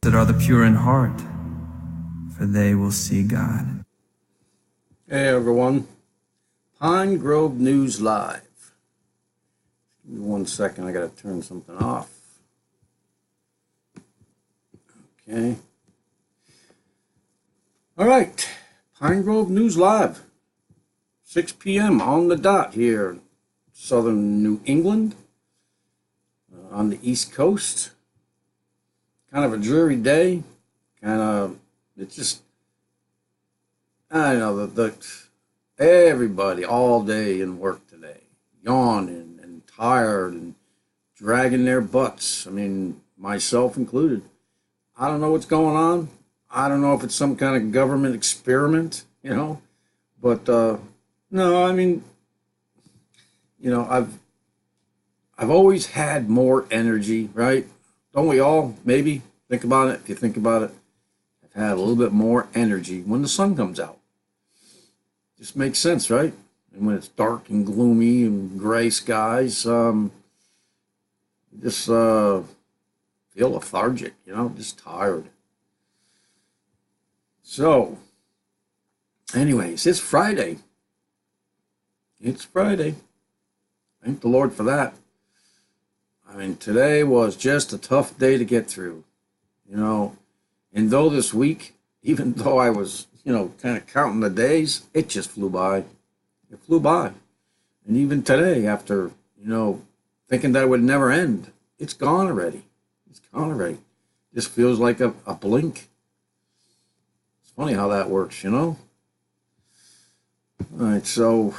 Blessed are the pure in heart, for they will see God. Hey everyone, Pine Grove News Live. Give me 1 second, I gotta turn something off. Okay. All right, Pine Grove News Live. 6 p.m. on the dot here in southern New England, on the East Coast. Kind of a dreary day. It's just, I don't know, everybody all day in work today, yawning and tired and dragging their butts. I mean, myself included. I don't know what's going on. I don't know if it's some kind of government experiment, but no, I mean, I've always had more energy, right? Don't we all? Maybe think about it. If you think about it, I've had a little bit more energy when the sun comes out. Just makes sense, right? And when it's dark and gloomy and gray skies, just feel lethargic, just tired. So, anyways, it's Friday. It's Friday. Thank the Lord for that. I mean, today was just a tough day to get through, And though this week, even though I was, kind of counting the days, it just flew by. It flew by. And even today, after, thinking that it would never end, it's gone already. It's gone already. Just feels like a blink. It's funny how that works, All right, so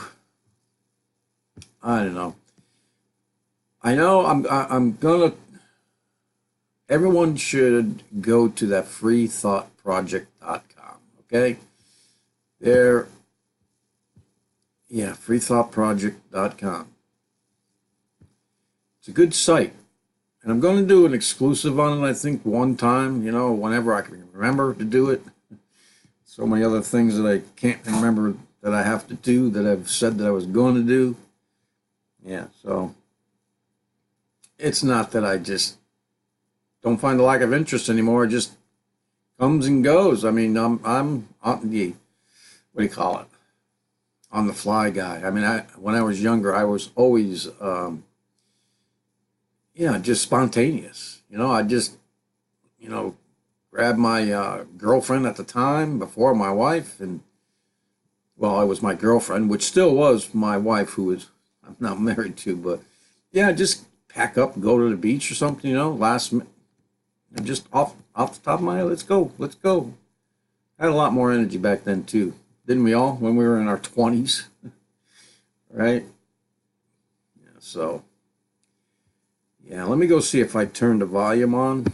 I don't know. I know I'm gonna. Everyone should go to that freethoughtproject.com. Okay, freethoughtproject.com. It's a good site, and I'm going to do an exclusive on it. I think one time, whenever I can remember to do it. So many other things that I can't remember that I have to do that I've said that I was going to do. Yeah, so it's not that I just don't find a lack of interest anymore. It just comes and goes. I mean, I'm on the, what do you call it? On the fly guy. I mean, when I was younger, I was always, just spontaneous. I just, grab my girlfriend at the time before my wife, and well, it was my girlfriend, which still was my wife, who I'm not married to, but yeah, just pack up, go to the beach or something, last minute, just off the top of my head, let's go. I had a lot more energy back then too, didn't we all, when we were in our 20s, right? Yeah, so, yeah, let me go see if I turned the volume on.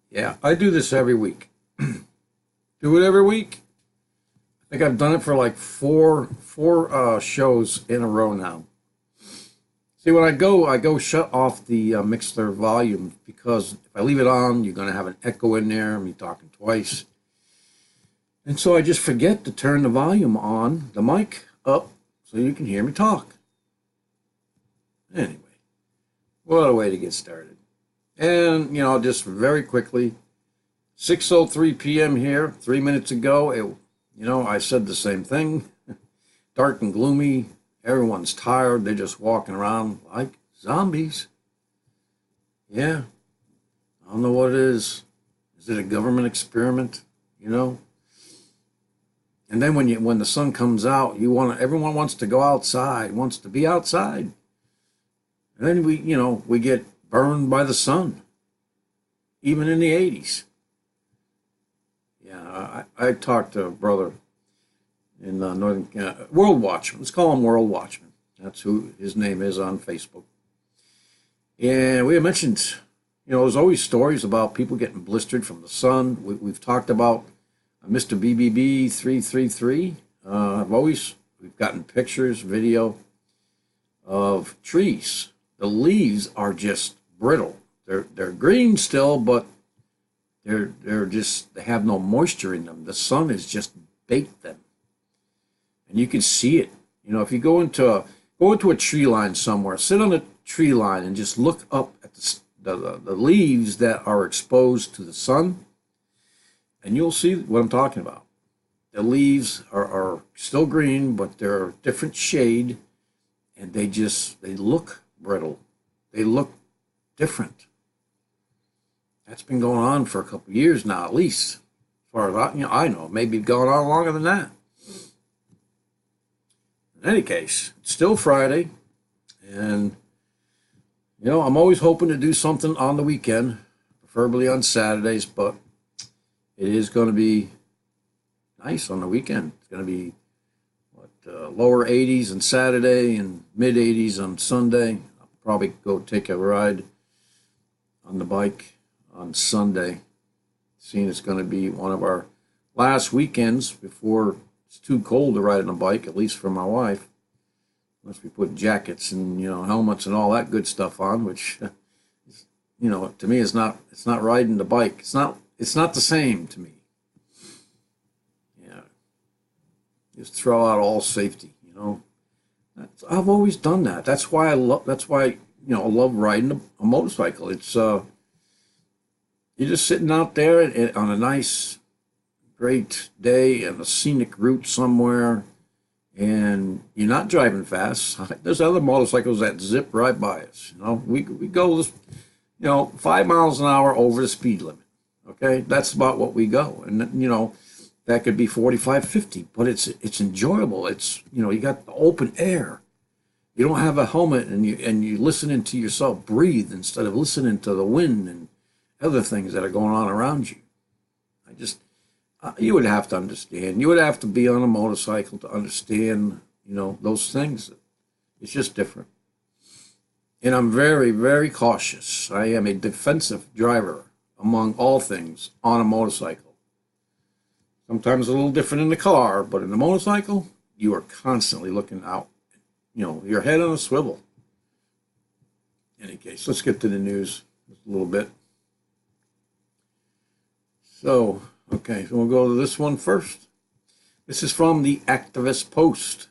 Yeah, I do this every week. Do it every week. I think I've done it for like four shows in a row now. See, when I go shut off the Mixler volume, because if I leave it on, you're going to have an echo in there, me talking twice. And so I just forget to turn the volume on, the mic up, so you can hear me talk. Anyway, what a way to get started. And, just very quickly, 6:03 p.m. here, 3 minutes ago, I said the same thing. Dark and gloomy. Everyone's tired. They're just walking around like zombies. Yeah. I don't know what it is. Is it a government experiment? And then when the sun comes out, everyone wants to go outside, wants to be outside. And then we get burned by the sun, even in the 80s. Yeah, I talked to a brother in Northern World Watchman. Let's call him World Watchman. That's who his name is on Facebook. And we had mentioned, there's always stories about people getting blistered from the sun. We've talked about Mr. BBB 333. We've gotten pictures, video of trees. The leaves are just brittle. They're green still, but they have no moisture in them. The sun has just baked them, and you can see it. If you go into a tree line somewhere, sit on a tree line and just look up at the leaves that are exposed to the sun, and you'll see what I'm talking about. The leaves are still green, but they're a different shade, and they look brittle. They look different. That's been going on for a couple of years now, at least, as far as I know. Maybe going on longer than that. In any case, it's still Friday, and I'm always hoping to do something on the weekend, preferably on Saturdays, but it is going to be nice on the weekend. It's going to be lower 80s on Saturday and mid 80s on Sunday. I'll probably go take a ride on the bike on Sunday, seeing it's going to be one of our last weekends before it's too cold to ride on a bike, at least for my wife, unless we put jackets and helmets and all that good stuff on, which to me it's not riding the bike. It's not the same to me. Just throw out all safety, I've always done that. That's why I love riding a motorcycle. It's you're just sitting out there on a nice, great day and a scenic route somewhere, and you're not driving fast. There's other motorcycles that zip right by us. We go 5 miles an hour over the speed limit. Okay, that's about what we go, and that could be 45, 50, but it's enjoyable. It's you got the open air. You don't have a helmet, and you listening to yourself breathe instead of listening to the wind and other things that are going on around you. You would have to understand. You would have to be on a motorcycle to understand those things. It's just different. And I'm very, very cautious. I am a defensive driver among all things on a motorcycle. Sometimes a little different in the car, but in the motorcycle, you are constantly looking out. Your head on a swivel. In any case, let's get to the news just a little bit. So we'll go to this one first. This is from the Activist Post.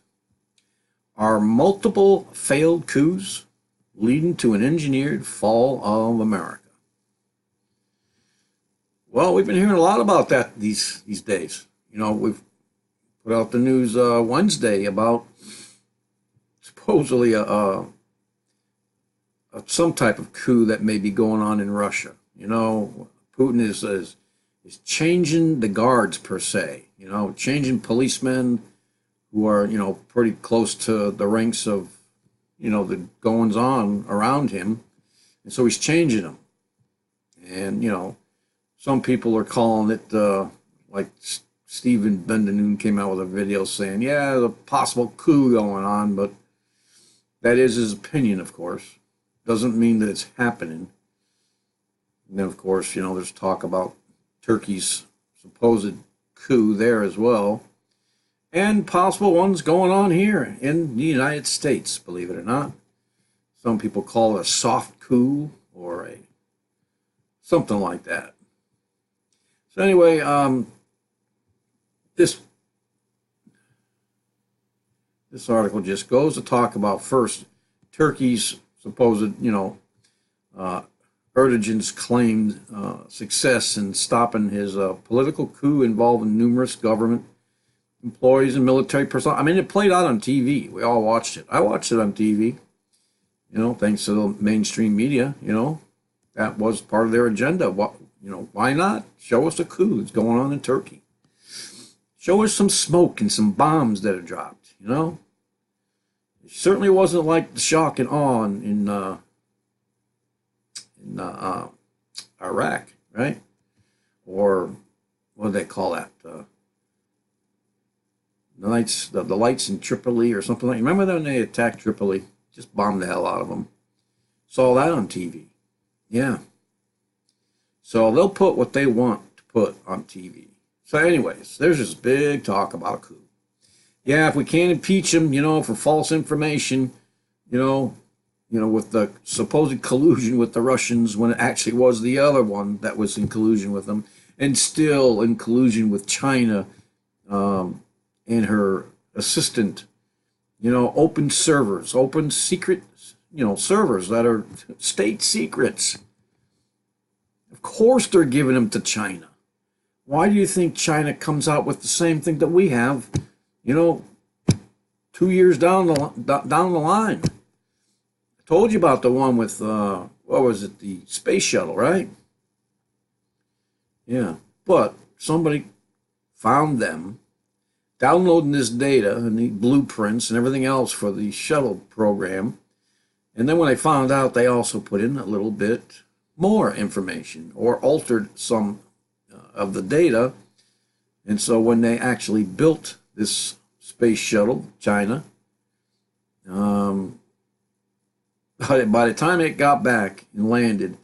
Are multiple failed coups leading to an engineered fall of America? Well, we've been hearing a lot about that these days. We've put out the news Wednesday about supposedly some type of coup that may be going on in Russia. Putin is changing the guards per se. Changing policemen who are pretty close to the ranks of the goings on around him, and so he's changing them. And some people are calling it, like Stephen Bendanoon came out with a video saying, yeah, there's a possible coup going on, but that is his opinion, of course. Doesn't mean that it's happening. And then, of course, there's talk about Turkey's supposed coup there as well, and possible ones going on here in the United States, believe it or not. Some people call it a soft coup or something like that. So anyway, this article just goes to talk about first Turkey's supposed, Erdogan's claimed success in stopping his political coup involving numerous government employees and military personnel. I mean, it played out on TV. We all watched it. I watched it on TV, thanks to the mainstream media. That was part of their agenda. Why not? Show us a coup that's going on in Turkey. Show us some smoke and some bombs that are dropped, It certainly wasn't like the shock and awe in Iraq, right? Or what do they call that? The lights in Tripoli or something like that. Remember when they attacked Tripoli? Just bombed the hell out of them. Saw that on TV. Yeah. So they'll put what they want to put on TV. So anyways, there's this big talk about a coup. Yeah, if we can't impeach him, for false information, with the supposed collusion with the Russians when it actually was the other one that was in collusion with them, and still in collusion with China and her assistant, open servers, open secret, servers that are state secrets. Of course they're giving them to China. Why do you think China comes out with the same thing that we have, 2 years down the line? I told you about the one with, what was it, the space shuttle, right? Yeah, but somebody found them downloading this data and the blueprints and everything else for the shuttle program. And then when they found out, they also put in a little bit more information or altered some of the data. And so when they actually built this space shuttle, China, by the time it got back and landed,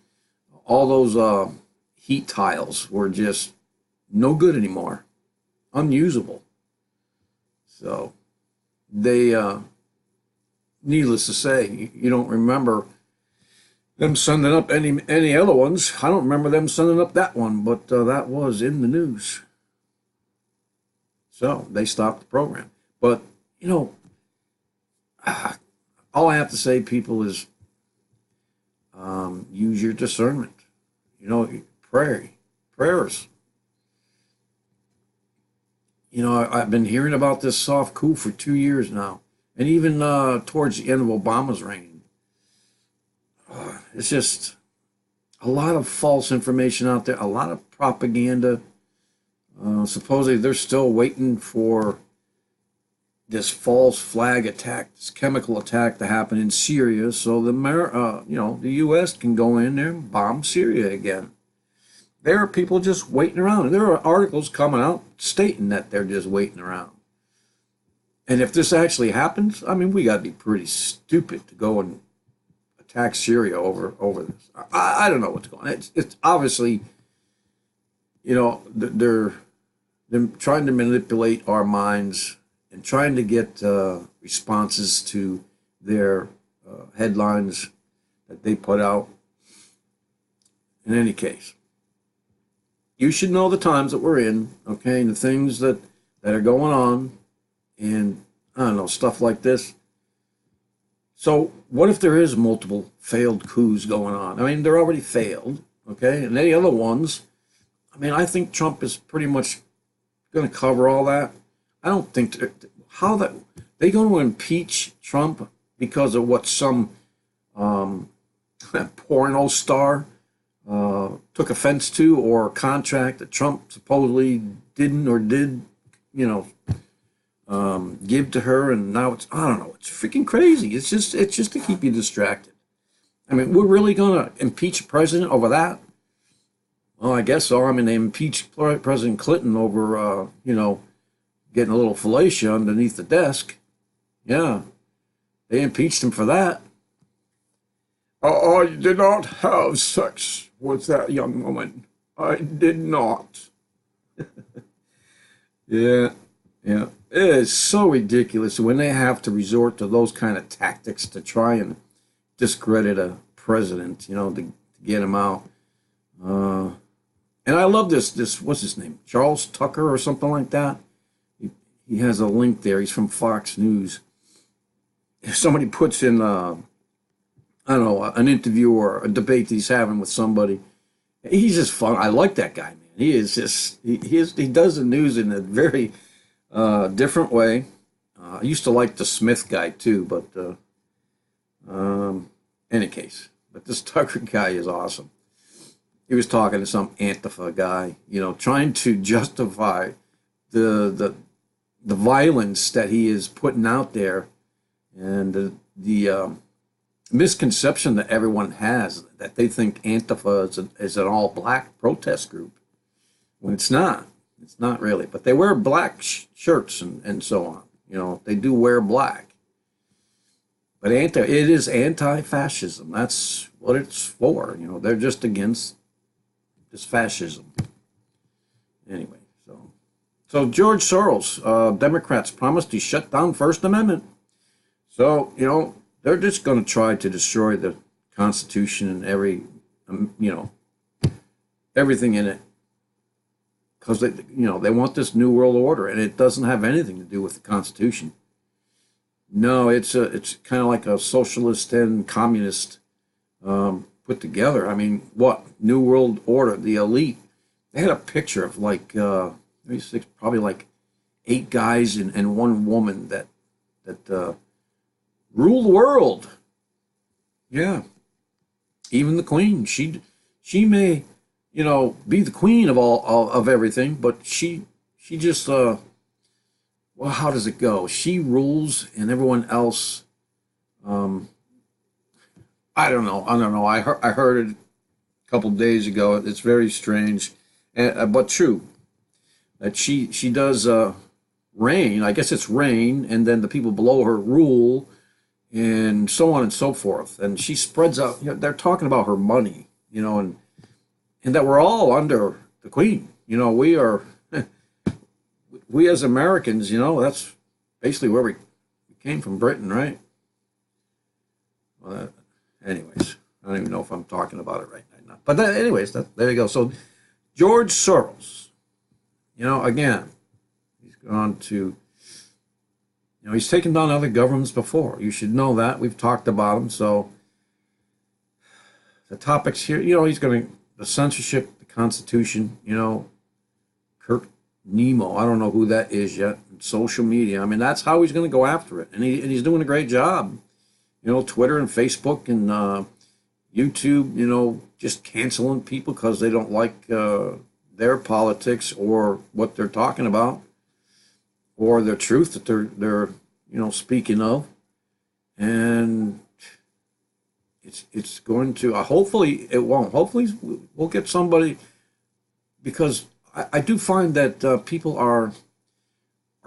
all those heat tiles were just no good anymore, unusable. So they, needless to say, you don't remember them sending up any other ones. I don't remember them sending up that one, but that was in the news. So they stopped the program. But, all I have to say, people, is use your discernment. Prayers. I've been hearing about this soft coup for 2 years now. And even towards the end of Obama's reign. It's just a lot of false information out there, a lot of propaganda. Supposedly they're still waiting for this false flag attack, this chemical attack to happen in Syria, so the U.S. can go in there and bomb Syria again. There are people just waiting around. And there are articles coming out stating that they're just waiting around. And if this actually happens, we got to be pretty stupid to go and attack Syria over this. I don't know what's going on. It's obviously, they're trying to manipulate our minds and trying to get responses to their headlines that they put out. In any case, you should know the times that we're in, okay, and the things that are going on, and I don't know, stuff like this. So what if there is multiple failed coups going on? They're already failed, okay, and any other ones. I think Trump is pretty much going to cover all that. I don't think they going to impeach Trump because of what some porno star took offense to, or a contract that Trump supposedly didn't or did, give to her, and now I don't know, it's freaking crazy. It's just to keep you distracted. We're really going to impeach a president over that? Well, I guess so. They impeached President Clinton over, getting a little fellatio underneath the desk. Yeah, they impeached him for that. I did not have sex with that young woman. I did not. Yeah. It is so ridiculous when they have to resort to those kind of tactics to try and discredit a president, to get him out. And I love this, what's his name? Charles Tucker or something like that. He has a link there. He's from Fox News. If somebody puts in, I don't know, an interview or a debate that he's having with somebody, he's just fun. I like that guy, man. He is just, he does the news in a very different way. I used to like the Smith guy too, but any case, but this Tucker guy is awesome. He was talking to some Antifa guy, trying to justify the violence that he is putting out there, and the misconception that everyone has that they think Antifa is an all-black protest group, when it's not. It's not really, but they wear black shirts and so on. They do wear black. But it is anti-fascism. That's what it's for. They're just against this fascism. Anyway, so George Soros, Democrats promised to shut down First Amendment. So, they're just going to try to destroy the Constitution and everything in it. Because they want this new world order, and it doesn't have anything to do with the Constitution. No, it's kind of like a socialist and communist put put together. I mean, what? New World Order, the elite. They had a picture of like, maybe six, probably like 8 guys and 1 woman that rule the world. Yeah. Even the queen. She may, be the queen of of everything, but she just, well, how does it go? She rules and everyone else, I don't know. I heard it a couple days ago. It's very strange, but true. That she does reign. I guess it's reign, and then the people below her rule, and so on and so forth. And she spreads out. They're talking about her money, and that we're all under the queen. We are. We as Americans, that's basically where we came from, Britain, right? Well, anyways, I don't even know if I'm talking about it right now. But anyways, there you go. So George Soros, again, he's gone to, he's taken down other governments before. You should know that. We've talked about him. So the topics here, he's going to, the censorship, the Constitution, Kurt Nemo, I don't know who that is yet, social media. I mean, that's how he's going to go after it. And he's doing a great job. Twitter and Facebook and YouTube, just canceling people because they don't like their politics or what they're talking about or the truth that they're speaking of. And it's going to, hopefully it won't. Hopefully we'll get somebody, because I do find that people are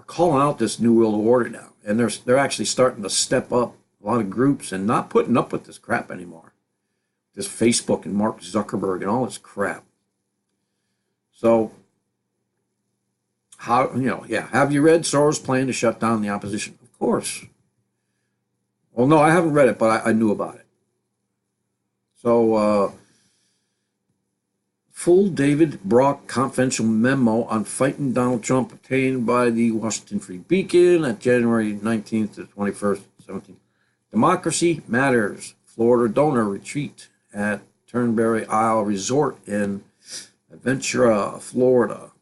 calling out this New World Order now, and they're actually starting to step up. A lot of groups and not putting up with this crap anymore. This Facebook and Mark Zuckerberg and all this crap. So, have you read Soros' plan to shut down the opposition? Of course. Well, no, I haven't read it, but I knew about it. So, full David Brock confidential memo on fighting Donald Trump obtained by the Washington Free Beacon at January 19th to 21st, 17th. Democracy Matters. Florida donor retreat at Turnberry Isle Resort in Ventura, Florida.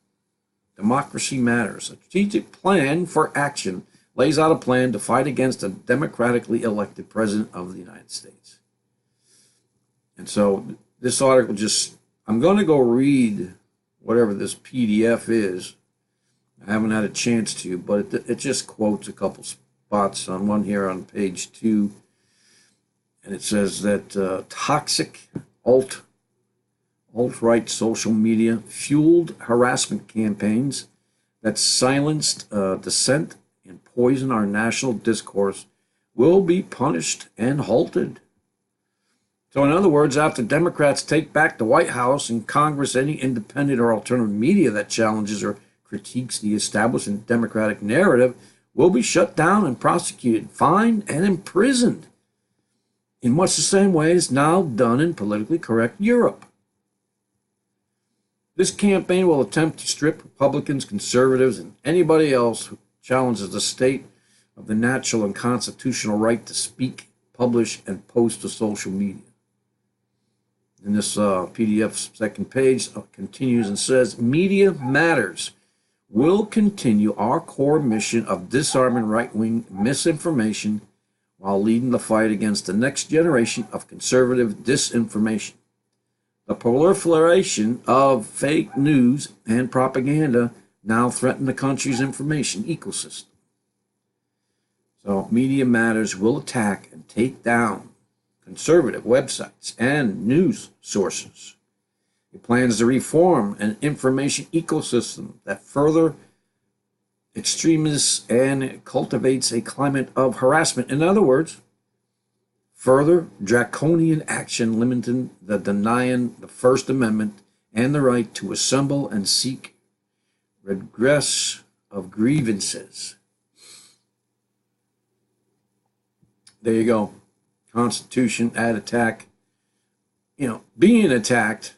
Democracy Matters. A strategic plan for action lays out a plan to fight against a democratically elected president of the United States. And so this article I'm going to go read whatever this PDF is. I haven't had a chance to, but it just quotes a couple spots on one here on page 2, and it says that toxic alt-right social media fueled harassment campaigns that silenced dissent and poisoned our national discourse will be punished and halted. So in other words, after Democrats take back the White House and Congress, any independent or alternative media that challenges or critiques the established Democratic narrative will be shut down and prosecuted, fined, and imprisoned in much the same way as now done in politically correct Europe. This campaign will attempt to strip Republicans, conservatives, and anybody else who challenges the state of the natural and constitutional right to speak, publish, and post to social media. In this PDF second page continues and says, Media Matters will continue our core mission of disarming right-wing misinformation while leading the fight against the next generation of conservative disinformation. The proliferation of fake news and propaganda now threaten the country's information ecosystem. So Media Matters will attack and take down conservative websites and news sources. It plans to reform an information ecosystem that further extremists and cultivates a climate of harassment. In other words, further draconian action limiting denying the First Amendment and the right to assemble and seek redress of grievances. There you go. Constitution at attack. Being attacked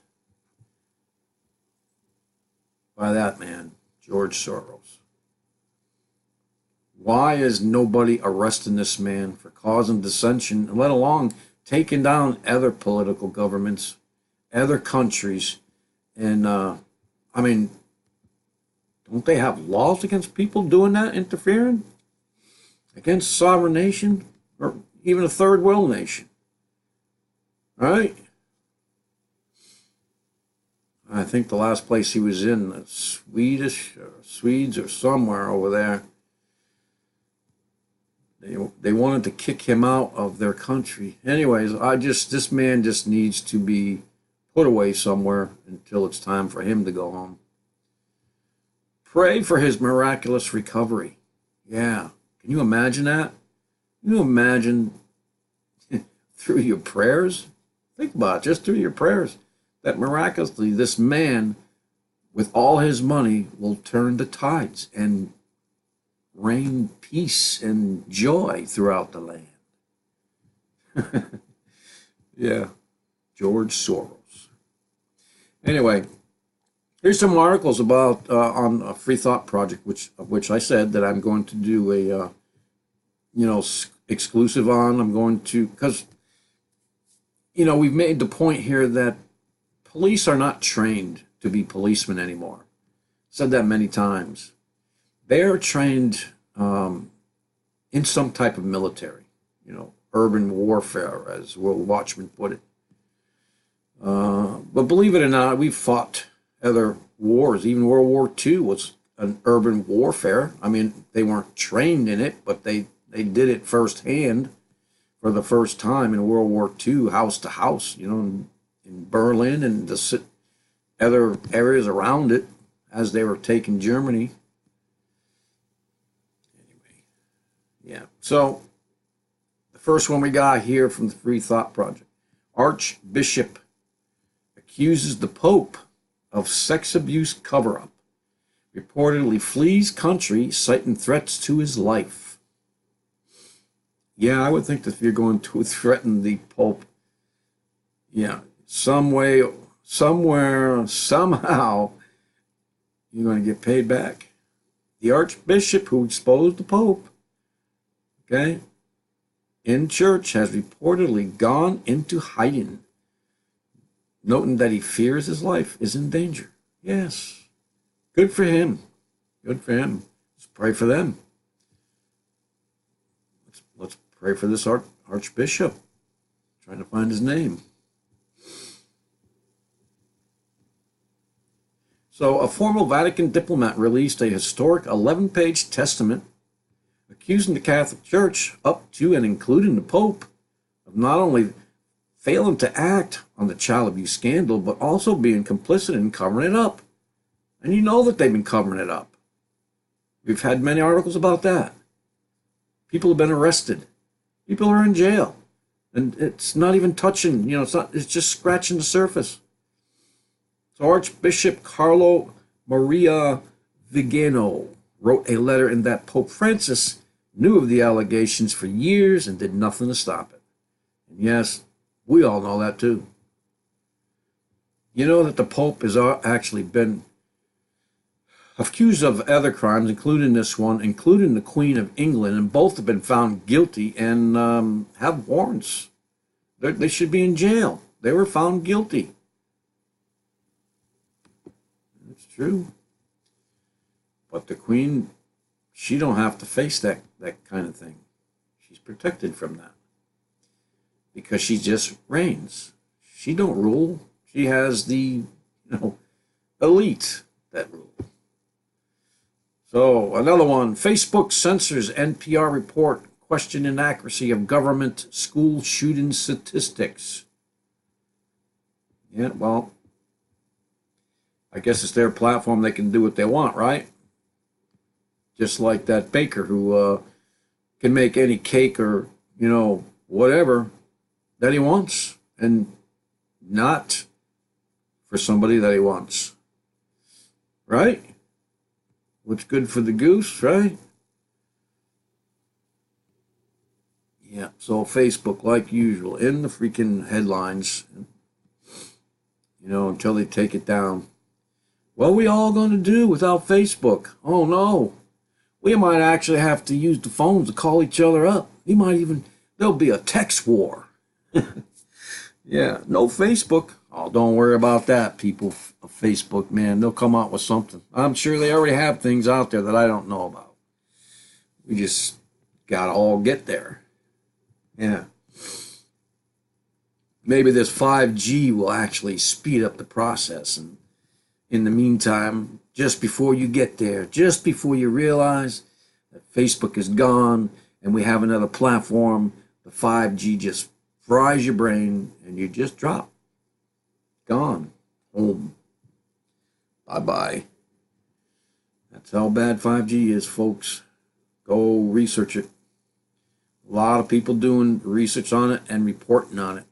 by that man, George Soros. Why is nobody arresting this man for causing dissension, let alone taking down other political governments, other countries. And, I mean, don't they have laws against people doing that, interfering? Against a sovereign nation? Or even a third world nation? Right? I think the last place he was in, the Swedes or somewhere over there, they wanted to kick him out of their country. Anyways, this man just needs to be put away somewhere until it's time for him to go home. Pray for his miraculous recovery. Yeah. Can you imagine that? Can you imagine through your prayers? Think about it, just through your prayers, that miraculously this man, with all his money, will turn the tides and rain peace and joy throughout the land. Yeah, George Soros. Anyway, here's some articles about on a Free Thought Project, which I said that I'm going to do a exclusive on. I'm going to, because we've made the point here that police are not trained to be policemen anymore. Said that many times. They're trained in some type of military, urban warfare, as World Watchman put it. But believe it or not, we've fought other wars. Even World War II was an urban warfare. I mean, they weren't trained in it, but they did it firsthand for the first time in World War II, house to house, in Berlin and the other areas around it as they were taking Germany. Anyway, yeah. So the first one we got here from the Free Thought Project. Archbishop accuses the Pope of sex abuse cover-up. Reportedly flees country, citing threats to his life. Yeah, I would think that if you're going to threaten the Pope, some way, somewhere, somehow, you're going to get paid back. The Archbishop who exposed the Pope, in church, has reportedly gone into hiding, noting that he fears his life is in danger. Yes. Good for him. Good for him. Let's pray for them. Let's pray for this Archbishop. Trying to find his name. So, a former Vatican diplomat released a historic 11-page testament accusing the Catholic Church, up to and including the Pope, of not only failing to act on the child abuse scandal, but also being complicit in covering it up. And you know that they've been covering it up. We've had many articles about that. People have been arrested. People are in jail. And it's not even touching, it's just scratching the surface. So Archbishop Carlo Maria Vigano wrote a letter in that Pope Francis knew of the allegations for years and did nothing to stop it. And yes, we all know that too. You know that the Pope has actually been accused of other crimes, including this one, including the Queen of England, and both have been found guilty and have warrants. They should be in jail. They were found guilty. It's true. But the Queen, she don't have to face that kind of thing. She's protected from that. Because she just reigns. She don't rule. She has the, elite that rule. So, another one. Facebook censors NPR report questioning accuracy of government school shooting statistics. Yeah, well, I guess it's their platform. They can do what they want, right? Just like that baker who can make any cake or, whatever that he wants, and not for somebody that he wants. Right? What's good for the goose, right? Yeah, so Facebook, like usual, in the freaking headlines, until they take it down. What are we all going to do without Facebook? Oh, no. We might actually have to use the phones to call each other up. There'll be a text war. Yeah, no Facebook. Oh, don't worry about that, people. Facebook, man, they'll come out with something. I'm sure they already have things out there that I don't know about. We just gotta all get there. Yeah. Maybe this 5G will actually speed up the process. And in the meantime, just before you get there, just before you realize that Facebook is gone and we have another platform, the 5G just fries your brain and you just drop. Gone. Home. Bye-bye. That's how bad 5G is, folks. Go research it. A lot of people doing research on it and reporting on it.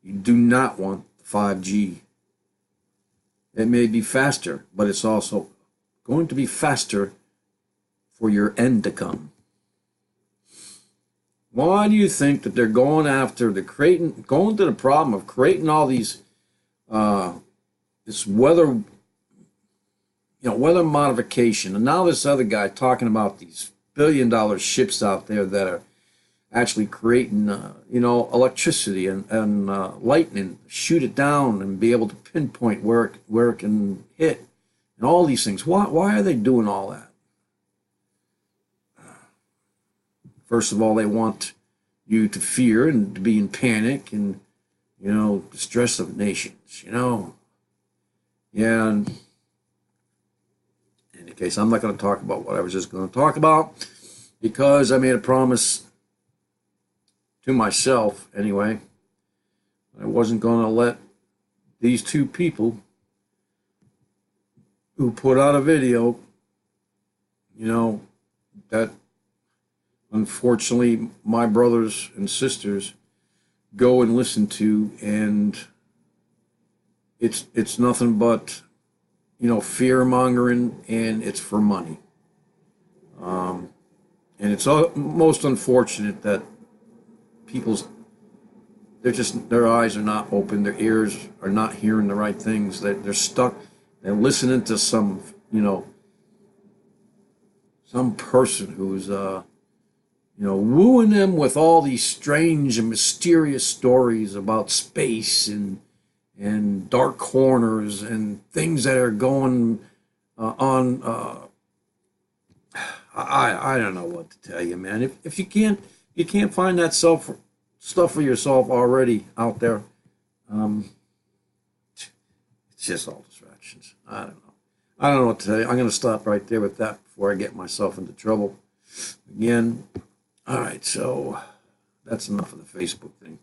You do not want 5G. It may be faster, but it's also going to be faster for your end to come. Why do you think that they're going after going to the problem of creating all these, this weather modification, and now this other guy talking about these billion-dollar ships out there that are actually creating, electricity and lightning, shoot it down and be able to pinpoint where it can hit, and all these things. Why are they doing all that? First of all, they want you to fear and to be in panic and, distress of nations, Yeah, and in any case, I'm not going to talk about what I was just going to talk about because I made a promise to myself, anyway. I wasn't going to let these two people who put out a video, that unfortunately my brothers and sisters go and listen to, and it's nothing but fear mongering, and it's for money. And it's most unfortunate that their eyes are not open, their ears are not hearing the right things. They're stuck. They're listening to some person who's wooing them with all these strange and mysterious stories about space and dark corners and things that are going on. I don't know what to tell you, man. If you can't find that stuff for yourself already out there, it's just all distractions. I don't know. I don't know what to tell you. I'm going to stop right there with that before I get myself into trouble again. All right, so that's enough of the Facebook thing.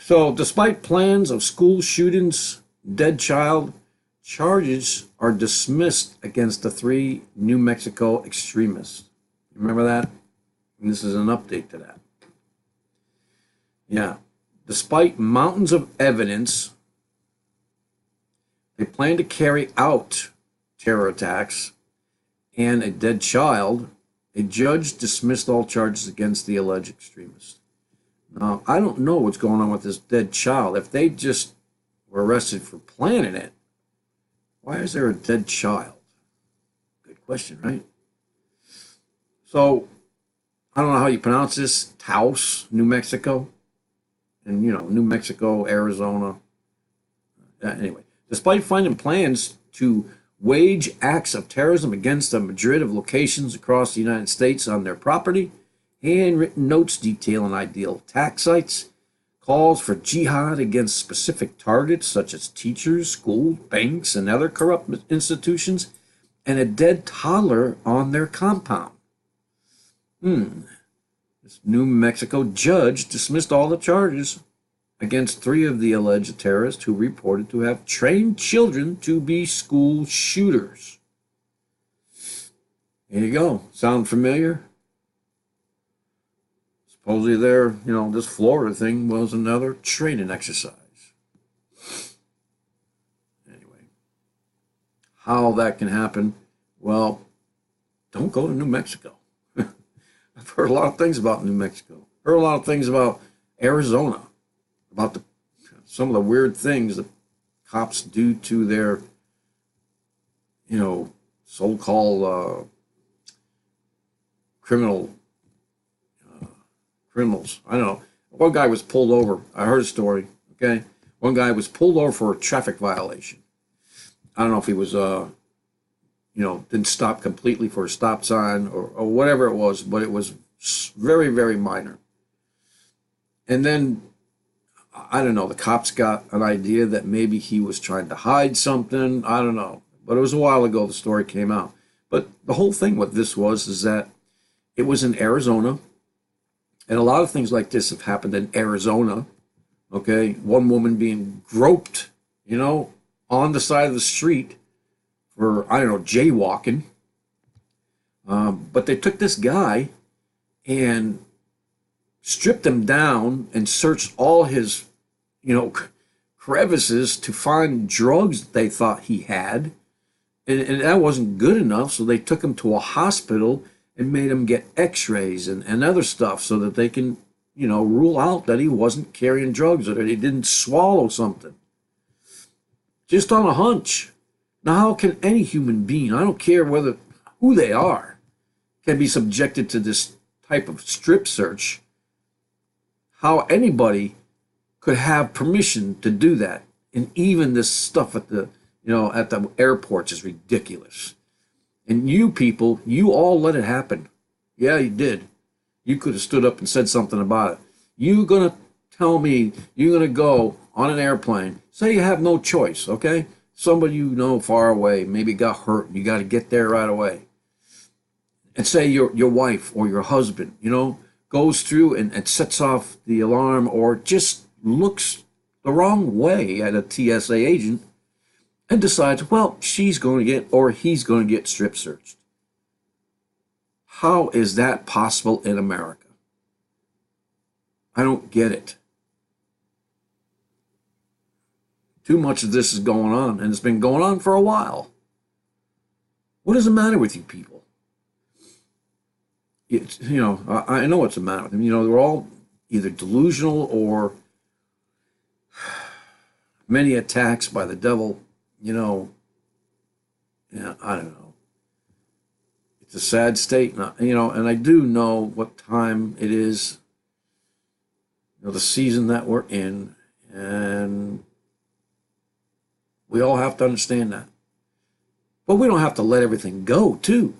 So, despite plans of school shootings, dead child, charges are dismissed against the 3 New Mexico extremists. Remember that? And this is an update to that. Yeah. Despite mountains of evidence, they plan to carry out terror attacks and a dead child. A judge dismissed all charges against the alleged extremists. Now, I don't know what's going on with this dead child. If they just were arrested for planning it, why is there a dead child? Good question, right? So, I don't know how you pronounce this. Taos, New Mexico. And, New Mexico, Arizona. Anyway, despite finding plans to wage acts of terrorism against a Madrid of locations across the United States on their property, handwritten notes detailing ideal attack sites, calls for jihad against specific targets such as teachers, schools, banks, and other corrupt institutions, and a dead toddler on their compound. This New Mexico judge dismissed all the charges against 3 of the alleged terrorists who reported to have trained children to be school shooters. There you go. Sound familiar? Supposedly this Florida thing was another training exercise. Anyway, how that can happen, well, don't go to New Mexico. I've heard a lot of things about New Mexico. Heard a lot of things about Arizona, about some of the weird things that cops do to their, so-called criminals. I don't know. One guy was pulled over. I heard a story, okay? One guy was pulled over for a traffic violation. I don't know if he was, didn't stop completely for a stop sign or whatever it was, but it was very, very minor. And then, I don't know, the cops got an idea that maybe he was trying to hide something. I don't know. But it was a while ago the story came out. But the whole thing with this is that it was in Arizona. And a lot of things like this have happened in Arizona. Okay, one woman being groped, on the side of the street for, I don't know, jaywalking. But they took this guy and stripped him down and searched all his, crevices to find drugs that they thought he had. And that wasn't good enough, so they took him to a hospital and made him get x-rays and other stuff so that they can, rule out that he wasn't carrying drugs or that he didn't swallow something. Just on a hunch. Now, how can any human being, I don't care who they are, can be subjected to this type of strip search? How anybody could have permission to do that? And even this stuff at the airports is ridiculous. And you people, you all let it happen. Yeah, you did. You could have stood up and said something about it. You're going to tell me you're going to go on an airplane. Say you have no choice, okay? Somebody far away maybe got hurt. You got to get there right away. And say your wife or your husband, goes through and sets off the alarm or just looks the wrong way at a TSA agent and decides, well, she's going to get or he's going to get strip searched. How is that possible in America? I don't get it. Too much of this is going on, and it's been going on for a while. What is the matter with you people? I know what's the matter with them. They're all either delusional or many attacks by the devil. I don't know. It's a sad state, and I do know what time it is, the season that we're in, and we all have to understand that. But we don't have to let everything go, too.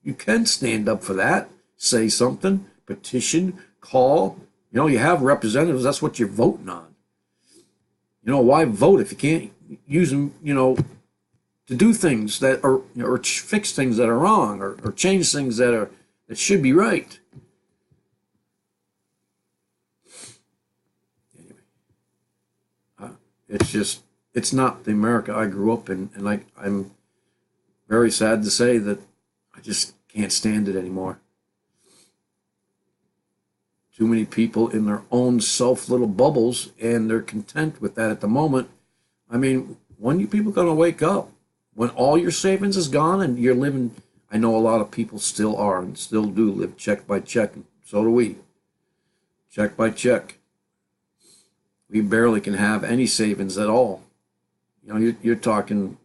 You can stand up for that, say something, petition, call. You have representatives, that's what you're voting on. Why vote if you can't use them, to do things that are, or fix things that are wrong, or change things that should be right. Anyway, it's not the America I grew up in, and I'm very sad to say that I just can't stand it anymore. Too many people in their own little bubbles, and they're content with that at the moment. I mean, when you people going to wake up? When all your savings is gone and you're living, I know a lot of people still are and still do live check by check, and so do we. Check by check. We barely can have any savings at all. You're talking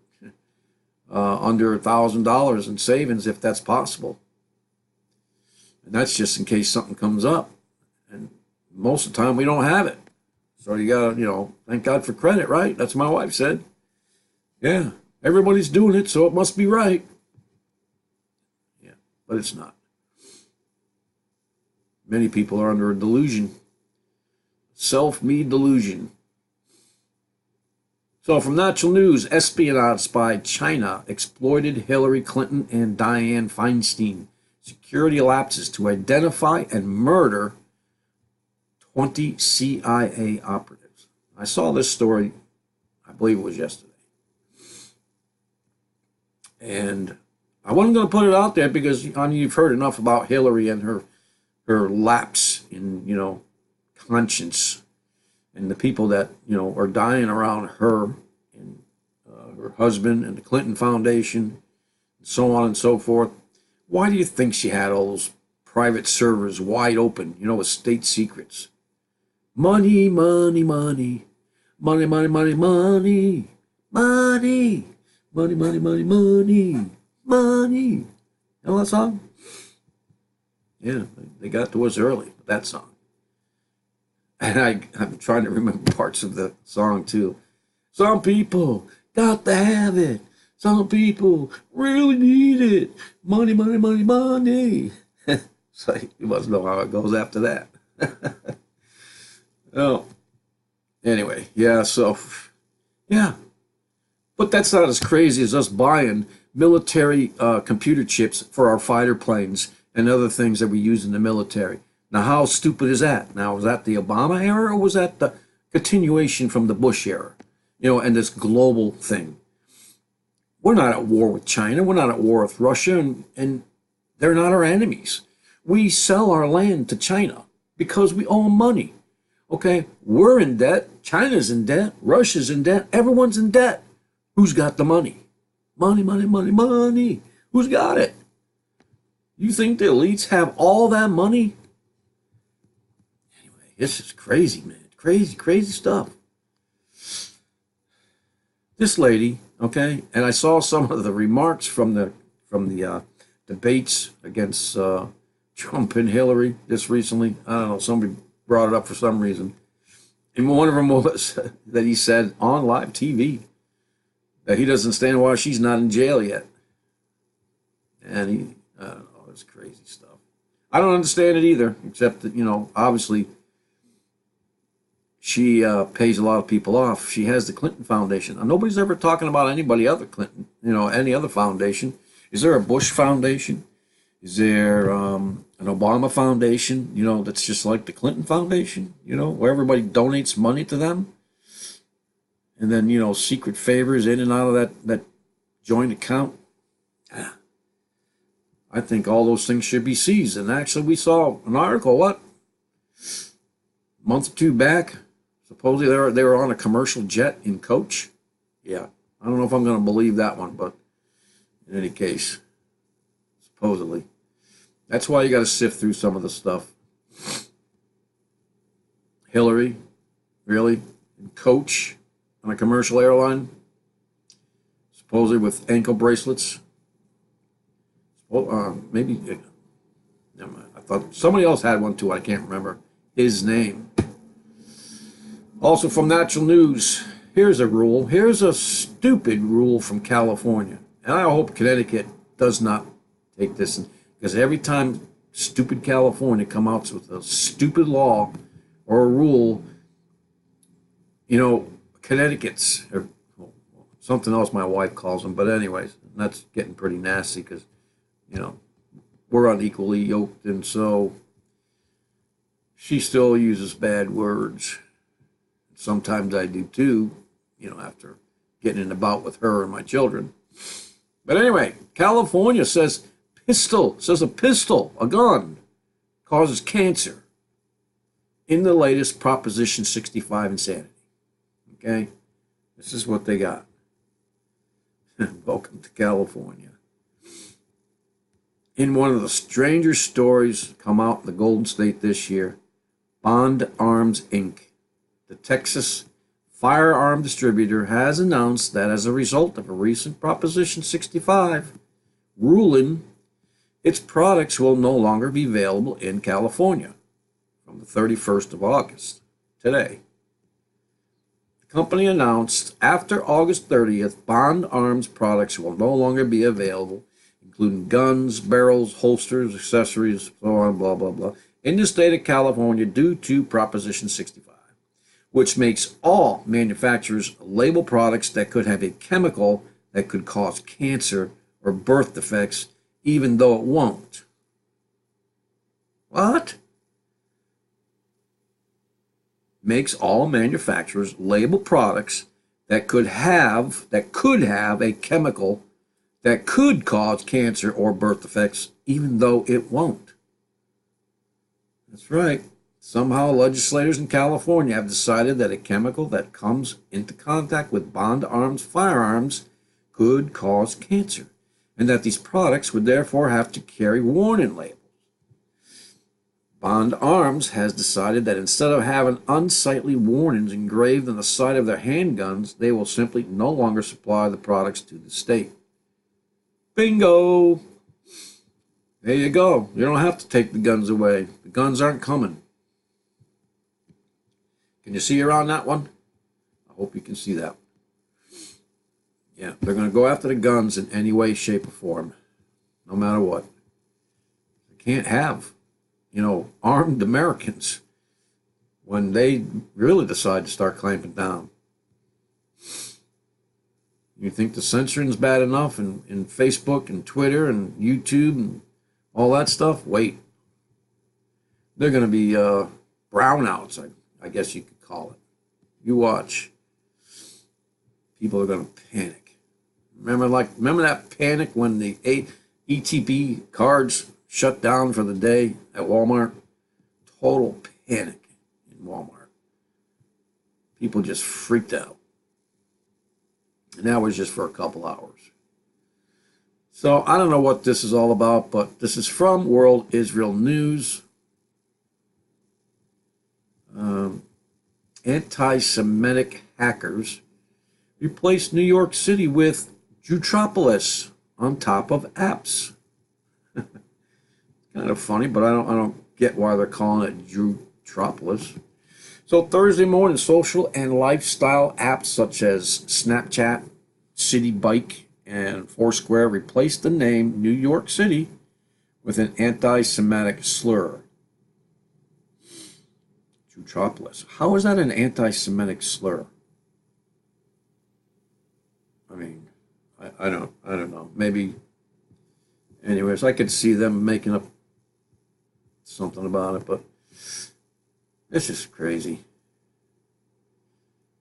under $1,000 in savings if that's possible. And that's just in case something comes up. And most of the time we don't have it. So you gotta, thank God for credit, right? That's what my wife said. Yeah, everybody's doing it, so it must be right. Yeah, but it's not. Many people are under a delusion. Self-made delusion. So from Natural News, espionage by China exploited Hillary Clinton and Dianne Feinstein. Security lapses to identify and murder 20 CIA operatives. I saw this story, I believe it was yesterday. And I wasn't going to put it out there because you've heard enough about Hillary and her lapse in, conscience, and the people that, are dying around her and her husband and the Clinton Foundation, and so on and so forth. Why do you think she had all those private servers wide open, with state secrets? Money, money, money, money, money, money, money, money, money, money, money, money, money. You know that song? Yeah, they got to us early, that song. And I'm trying to remember parts of the song too. Some people got to have it. Some people really need it. Money, money, money, money. So you must know how it goes after that. Oh, anyway, yeah, so, yeah. But that's not as crazy as us buying military computer chips for our fighter planes and other things that we use in the military. Now, how stupid is that? Now, was that the Obama era or was that the continuation from the Bush era? And this global thing. We're not at war with China. We're not at war with Russia, and they're not our enemies. We sell our land to China because we owe them money. Okay, we're in debt. China's in debt. Russia's in debt. Everyone's in debt. Who's got the money? Money, money, money, money. Who's got it? You think the elites have all that money? Anyway, this is crazy, man. Crazy, crazy stuff. This lady, okay, and I saw some of the remarks from the debates against Trump and Hillary just recently. I don't know, somebody brought it up for some reason. And one of them was that he said on live TV that he doesn't understand why she's not in jail yet. And I don't know, it's crazy stuff. I don't understand it either, except that, obviously she pays a lot of people off. She has the Clinton Foundation. Now, nobody's ever talking about anybody other Clinton, any other foundation. Is there a Bush Foundation? Is there an Obama Foundation, that's just like the Clinton Foundation, where everybody donates money to them? And then, secret favors in and out of that joint account? Yeah. I think all those things should be seized. And actually, we saw an article, a month or two back, supposedly they were on a commercial jet in Coach. Yeah, I don't know if I'm going to believe that one, but in any case, supposedly. That's why you got to sift through some of the stuff. Hillary, really? Coach on a commercial airline, supposedly with ankle bracelets. Maybe, never mind. I thought somebody else had one too. I can't remember his name. Also from Natural News, here's a rule. Here's a stupid rule from California. And I hope Connecticut does not take this, because every time stupid California come out with a stupid law or a rule, Connecticut's, or something else my wife calls them, but anyways, that's getting pretty nasty because, we're unequally yoked, and so she still uses bad words. Sometimes I do too, after getting in a bout with her and my children. But anyway, California says a pistol, a gun, causes cancer in the latest Proposition 65 insanity. Okay? This is what they got. Welcome to California. In one of the stranger stories come out in the Golden State this year, Bond Arms Inc., the Texas firearm distributor, has announced that as a result of a recent Proposition 65 ruling, its products will no longer be available in California from the 31st of August, today. The company announced after August 30th, Bond Arms products will no longer be available, including guns, barrels, holsters, accessories, so on, blah, blah, blah, in the state of California due to Proposition 65, which makes all manufacturers label products that could have a chemical that could cause cancer or birth defects, even though it won't. What? Makes all manufacturers label products that could have a chemical that could cause cancer or birth defects, even though it won't. That's right. Somehow legislators in California have decided that a chemical that comes into contact with Bond Arms firearms could cause cancer, and that these products would therefore have to carry warning labels. Bond Arms has decided that instead of having unsightly warnings engraved on the side of their handguns, they will simply no longer supply the products to the state. Bingo! There you go. You don't have to take the guns away. The guns aren't coming. Can you see around that one? I hope you can see that. Yeah, they're going to go after the guns in any way, shape, or form, no matter what. They can't have, armed Americans when they really decide to start clamping down. You think the censoring's bad enough in Facebook and Twitter and YouTube and all that stuff? Wait. They're going to be brownouts, I guess you could call it. You watch. People are going to panic. Remember that panic when the ETB cards shut down for the day at Walmart? Total panic in Walmart. People just freaked out. And that was just for a couple hours. So I don't know what this is all about, but this is from World Israel News. Anti-Semitic hackers replaced New York City with Jewtropolis on top of apps. Kind of funny, but I don't get why they're calling it Jewtropolis. So Thursday morning, social and lifestyle apps such as Snapchat, City Bike, and Foursquare replaced the name New York City with an anti-Semitic slur. Jewtropolis. How is that an anti-Semitic slur? I mean, I don't know. Maybe. Anyways, I could see them making up something about it, but this is crazy.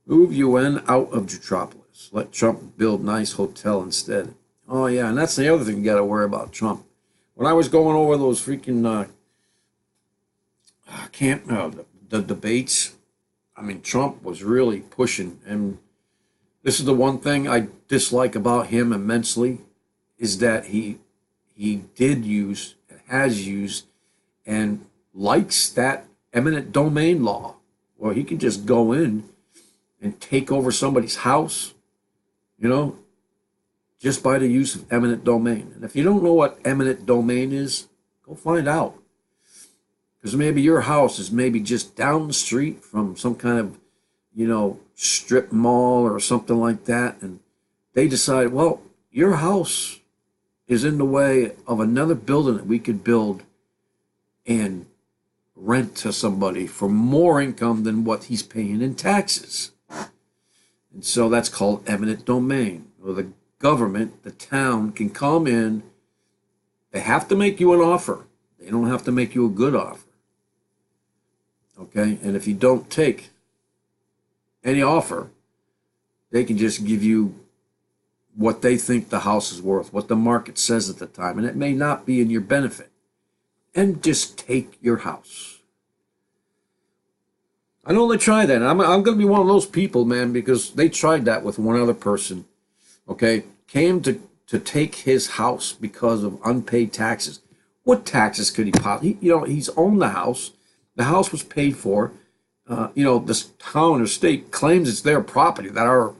Move UN out of Jewtropolis. Let Trump build nice hotel instead. Oh yeah, and that's the other thing you got to worry about Trump. When I was going over those freaking the debates, I mean, Trump was really pushing, and this is the one thing I dislike about him immensely, is that he did use, has used, and likes that eminent domain law, where he can just go in and take over somebody's house, just by the use of eminent domain. And if you don't know what eminent domain is, go find out. Because maybe your house is maybe just down the street from some kind of, strip mall or something like that. And they decide, well, your house is in the way of another building that we could build and rent to somebody for more income than what he's paying in taxes. And so that's called eminent domain. Or the government, the town, can come in. They have to make you an offer. They don't have to make you a good offer. Okay? And if you don't take any offer, they can just give you what they think the house is worth, what the market says at the time, and it may not be in your benefit. And just take your house. I know they tried that. I'm going to be one of those people, man, because they tried that with one other person, okay? Came to take his house because of unpaid taxes. What taxes could he possibly? He's owned the house. The house was paid for. This town or state claims it's their property that our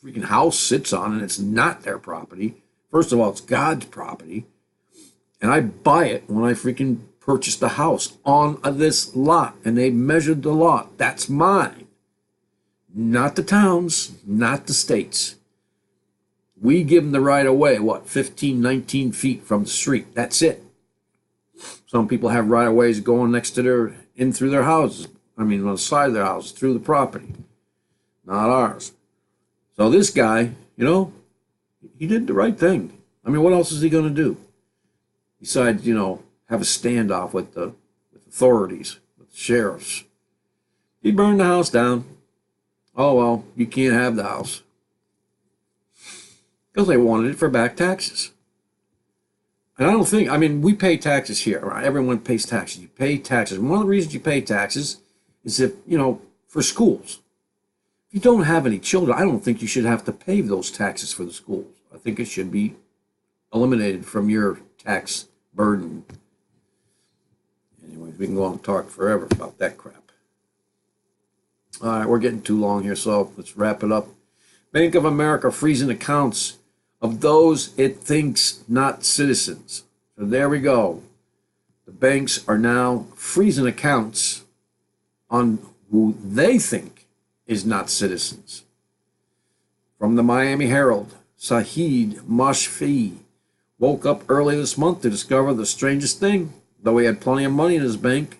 freaking house sits on, and it's not their property. First of all, it's God's property. And I buy it when I freaking purchased the house on this lot, and they measured the lot. That's mine. Not the town's, not the state's. We give them the right of way, 15, 19 feet from the street. That's it. Some people have right of ways going next to in through their houses. On the side of their house, through the property. Not ours. So this guy, he did the right thing. What else is he going to do? Besides, have a standoff with the authorities, with the sheriffs. He burned the house down. Oh, well, you can't have the house. Because they wanted it for back taxes. And I don't think, we pay taxes here, right? Everyone pays taxes. You pay taxes. One of the reasons you pay taxes is if, for schools. If you don't have any children, I don't think you should have to pay those taxes for the schools. I think it should be eliminated from your tax burden. Anyways, we can go on and talk forever about that crap. All right, we're getting too long here, so let's wrap it up. Bank of America freezing accounts of those it thinks not citizens. So there we go. The banks are now freezing accounts on who they think is not citizens. From the Miami Herald, Saeed Mashfi woke up early this month to discover the strangest thing. Though he had plenty of money in his Bank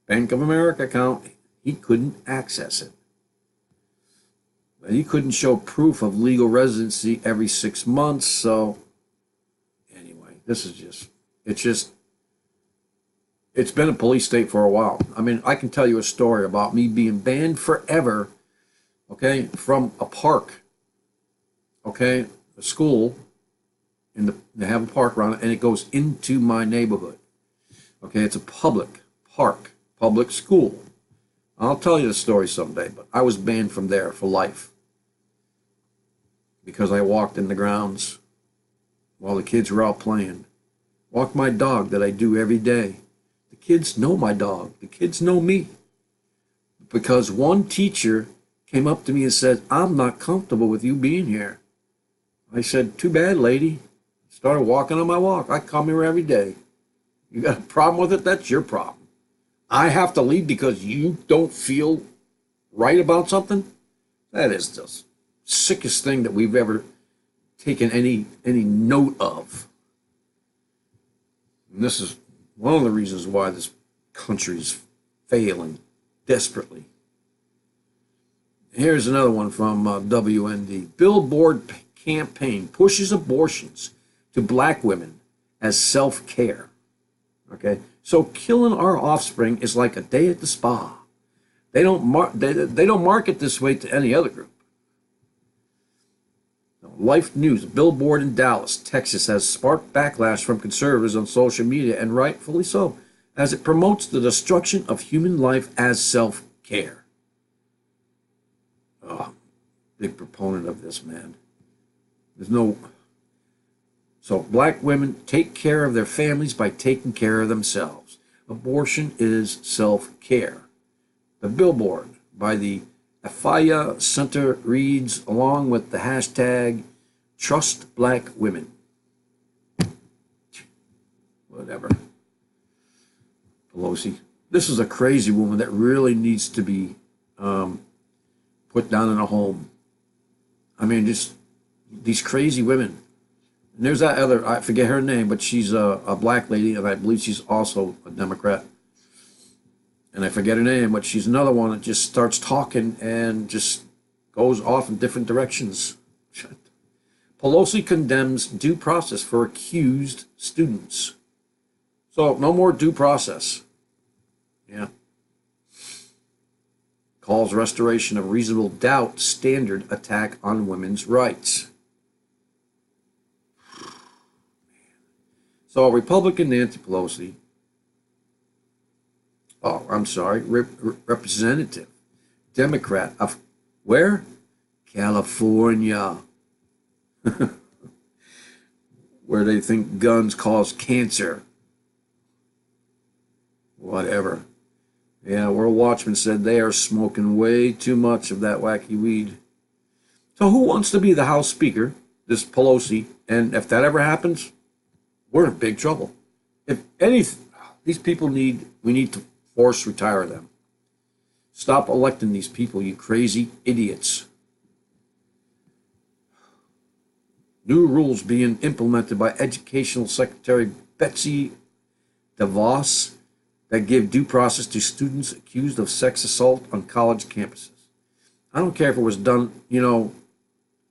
of America account, he couldn't access it. He couldn't show proof of legal residency every 6 months, so anyway, it's been a police state for a while. I mean, I can tell you a story about me being banned forever, okay, from a park, okay, a school, they have a park around it, and it goes into my neighborhood. Okay, it's a public park, public school. I'll tell you the story someday, but I was banned from there for life because I walked in the grounds while the kids were out playing. Walked my dog that I do every day. The kids know my dog. The kids know me. Because one teacher came up to me and said, "I'm not comfortable with you being here." I said, "Too bad, lady." Started walking on my walk. I come here every day. You got a problem with it? That's your problem. I have to leave because you don't feel right about something? That is the sickest thing that we've ever taken any note of. And this is one of the reasons why this country is failing desperately. Here's another one from WND. Billboard campaign pushes abortions to black women as self-care. Okay, so killing our offspring is like a day at the spa. They don't market this way to any other group. Life News, Billboard in Dallas, Texas, has sparked backlash from conservatives on social media, and rightfully so, as it promotes the destruction of human life as self-care. Oh, big proponent of this, man. So black women take care of their families by taking care of themselves. Abortion is self-care. The Billboard by the Afaya Center reads, along with the hashtag Trust Black Women. Whatever. Pelosi. This is a crazy woman that really needs to be put down in a home. I mean, just these crazy women. And there's that other, I forget her name, but she's a black lady, and I believe she's also a Democrat. And I forget her name, but she's another one that just starts talking and just goes off in different directions. Pelosi condemns due process for accused students. So no more due process. Yeah. Calls restoration of reasonable doubt standard attack on women's rights. So Republican Nancy Pelosi, Representative, Democrat of where? California, where they think guns cause cancer. Whatever. Yeah, World Watchman said they are smoking way too much of that wacky weed. So who wants to be the House Speaker? This Pelosi. And if that ever happens, we're in big trouble. If anything, these people we need to force retire them. Stop electing these people, you crazy idiots. New rules being implemented by Educational Secretary Betsy DeVos that give due process to students accused of sex assault on college campuses. I don't care if it was done,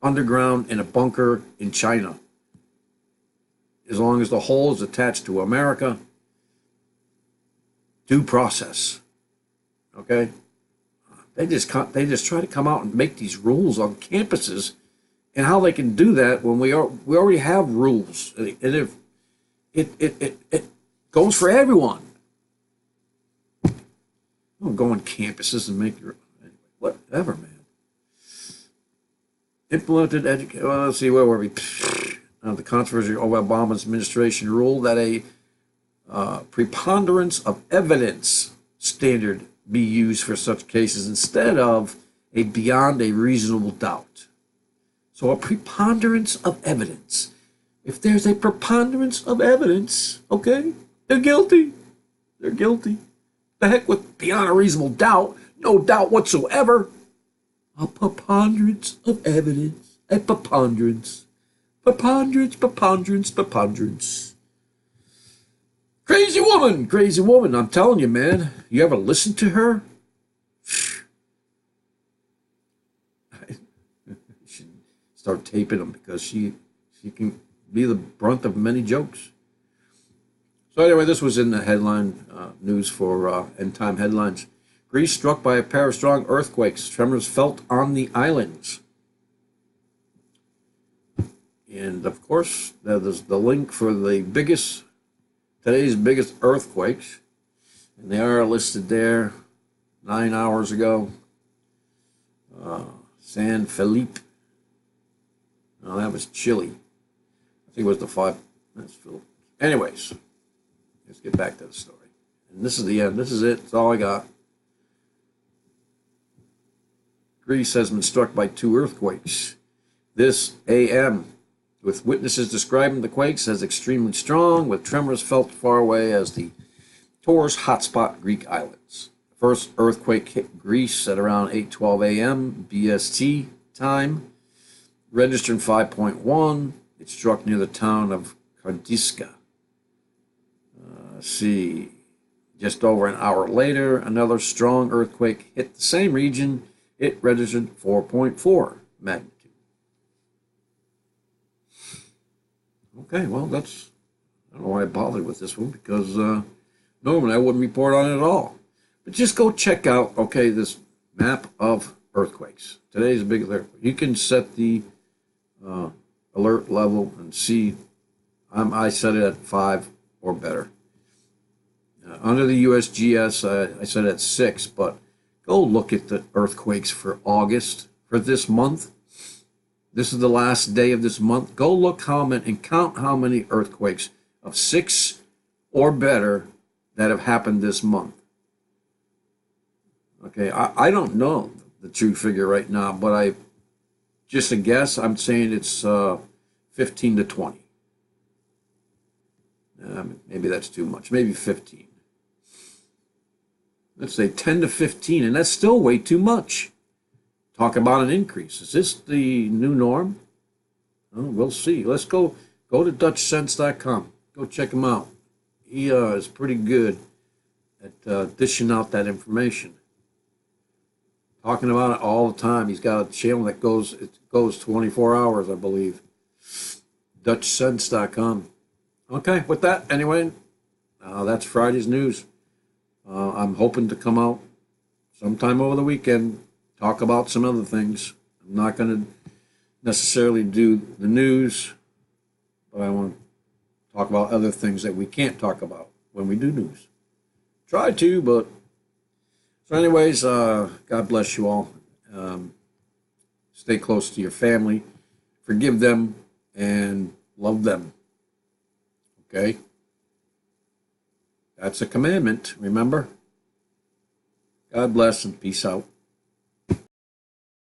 underground in a bunker in China. As long as the whole is attached to America, due process. Okay? They just try to come out and make these rules on campuses, and how they can do that when we already have rules, and if it goes for everyone. Don't go on campuses and make your whatever, man. Implemented education. Well, let's see, where were we? The controversy over Obama's administration ruled that a preponderance of evidence standard be used for such cases instead of a beyond a reasonable doubt. So a preponderance of evidence. If there's a preponderance of evidence, okay, they're guilty. They're guilty. The heck with beyond a reasonable doubt, no doubt whatsoever. A preponderance of evidence. A preponderance. Preponderance, preponderance, preponderance. Crazy woman, crazy woman. I'm telling you, man. You ever listen to her? I should start taping them because she can be the brunt of many jokes. So anyway, this was in the headline news for End Time Headlines. Greece struck by a pair of strong earthquakes. Tremors felt on the islands. And of course, there's the link for today's biggest earthquakes. And they are listed there 9 hours ago. San Felipe. Oh, that was Chile. I think it was the 5. That's Philippines. Anyways, let's get back to the story. And this is the end. This is it. That's all I got. Greece has been struck by 2 earthquakes this AM, with witnesses describing the quakes as extremely strong, with tremors felt far away as the tourist hotspot Greek islands. The first earthquake hit Greece at around 8:12 a.m. BST time, registered 5.1. It struck near the town of Kardiska. Just over an hour later, another strong earthquake hit the same region. It registered 4.4 magnitude. Okay, well, I don't know why I bothered with this one, because normally I wouldn't report on it at all. But just go check out, okay, this map of earthquakes. Today's a big alert. You can set the alert level and see. I set it at 5 or better. Under the USGS, I set it at 6, but go look at the earthquakes for August, for this month. This is the last day of this month. Go look and count how many earthquakes of 6 or better that have happened this month. Okay, I don't know the true figure right now, but just a guess, I'm saying it's 15 to 20. Maybe that's too much. Maybe 15. Let's say 10 to 15, and that's still way too much. Talk about an increase. Is this the new norm? Oh, we'll see. Let's go to DutchSense.com. Go check him out. He is pretty good at dishing out that information. Talking about it all the time. He's got a channel that goes 24 hours, I believe. DutchSense.com. Okay, with that, anyway, that's Friday's news. I'm hoping to come out sometime over the weekend, talk about some other things. I'm not going to necessarily do the news, but I want to talk about other things that we can't talk about when we do news. Try to, but... So anyways, God bless you all. Stay close to your family. Forgive them and love them. Okay? That's a commandment, remember? God bless and peace out.